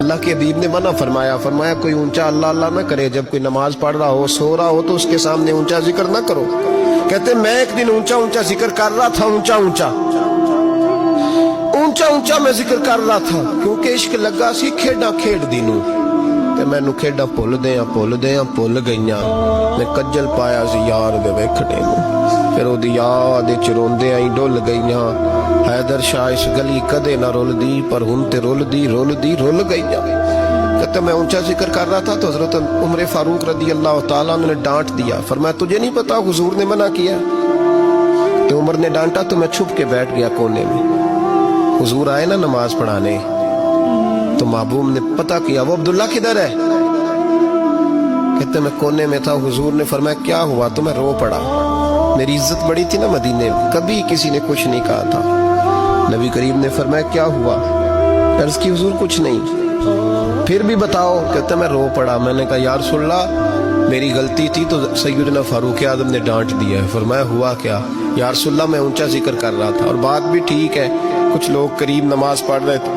اللہ کے حبیب نے منع فرمایا، فرمایا کوئی اونچا اللہ اللہ نہ کرے، جب کوئی نماز پڑھ رہا ہو سو رہا ہو تو اس کے سامنے اونچا ذکر نہ کرو۔ کہتے میں ایک دن اونچا اونچا ذکر کر رہا تھا، اونچا اونچا میں ذکر کر رہا تھا، کیونکہ عشق لگا سی کھیڈاں کھیڈ دی نوں تے مینوں کھیڈاں بھل گئیاں، میں کجل پایا سی یار دے ویکھنے نوں، پھر او دی یاد وچ روندے آئی ڈل گئیاں، حیدر شاہ اس گلی کدے نہ رول دی پر ہن تے رول گئیاں۔ کہتے میں اونچا ذکر کر رہا تھا تو حضرت عمر فاروق رضی اللہ تعالیٰ عنہ نے ڈانٹ دیا، فرمایا تجھے نہیں پتا حضور نے منع کیا؟ تو عمر نے ڈانٹا تو میں چھپ کے بیٹھ گیا کونے میں۔ حضور آئے نا نماز پڑھانے تو محبوب نے پتہ کیا وہ عبداللہ کدھر ہے؟ کہتے میں کونے میں تھا، حضور نے فرمایا کیا ہوا؟ تو میں رو پڑا، میری عزت بڑی تھی نا مدینے میں، کبھی کسی نے کچھ نہیں کہا تھا۔ نبی کریم نے فرمایا کیا ہوا؟ عرض کی حضور کچھ نہیں۔ پھر بھی بتاؤ؟ کہتا میں رو پڑا، میں نے کہا یا رسول اللہ میری غلطی تھی تو سیدنا فاروق اعظم نے ڈانٹ دیا ہے۔ فرمایا ہوا کیا؟ یا رسول اللہ میں اونچا ذکر کر رہا تھا، اور بات بھی ٹھیک ہے، کچھ لوگ قریب نماز پڑھ رہے تھے،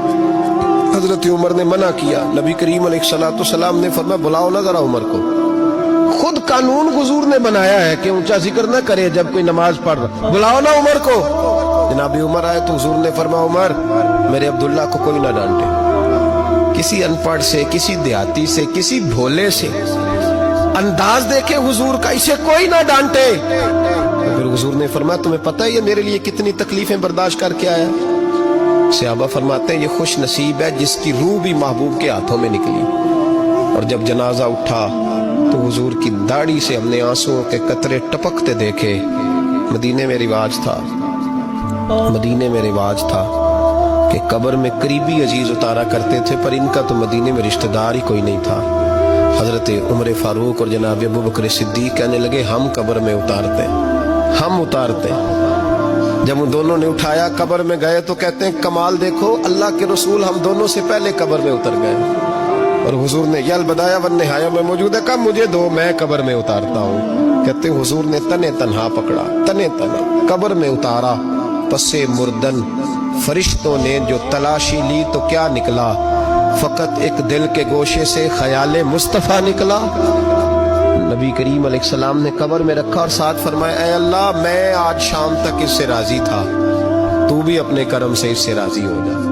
حضرت عمر نے منع کیا، نبی کریم علیہ السلام نے فرمایا بلاؤ نہ ذرا عمر کو۔ خود قانون حضور نے بنایا ہے کہ اونچا ذکر نہ کرے جب کوئی نماز پڑھ رہا، بلاؤ نا عمر کو۔ جناب عمر آئے تو حضور نے فرمایا عمر میرے عبداللہ کو کوئی نہ ڈانٹے، کسی ان پڑھ سے، کسی دیہاتی سے، کسی بھولے سے انداز دیکھے حضور کا، اسے کوئی نہ ڈانٹے۔ پھر حضور نے فرمایا تمہیں پتہ ہے یہ میرے لیے کتنی تکلیفیں برداشت کر کے آیا؟ صحابہ فرماتے ہیں یہ خوش نصیب ہے جس کی روح بھی محبوب کے ہاتھوں میں نکلی۔ اور جب جنازہ اٹھا تو حضور کی داڑھی سے ہم نے آنسوں کے قطرے ٹپکتے دیکھے۔ مدینے میں رواج تھا کہ قبر میں قریبی عزیز اتارا کرتے تھے، پر ان کا تو مدینے میں رشتہ دار ہی کوئی نہیں تھا۔ حضرت عمر فاروق اور جناب ابو بکر صدیق کہنے لگے ہم قبر میں اتارتے۔ جب ان دونوں نے اٹھایا قبر میں گئے تو کہتے ہیں کمال دیکھو اللہ کے رسول ہم دونوں سے پہلے قبر میں اتر گئے، اور حضور نے یل بدایا والنہایا میں موجود ہے، کب مجھے دو میں قبر میں اتارتا ہوں۔ کہتے ہیں حضور نے تنے تنہا پکڑا، تنے تنہا قبر میں اتارا، پسے مردن فرشتوں نے جو تلاشی لی تو کیا نکلا؟ فقط ایک دل کے گوشے سے خیال مصطفیٰ نکلا۔ نبی کریم علیہ السلام نے قبر میں رکھا اور ساتھ فرمایا اے اللہ میں آج شام تک اس سے راضی تھا، تو بھی اپنے کرم سے اس سے راضی ہو جا۔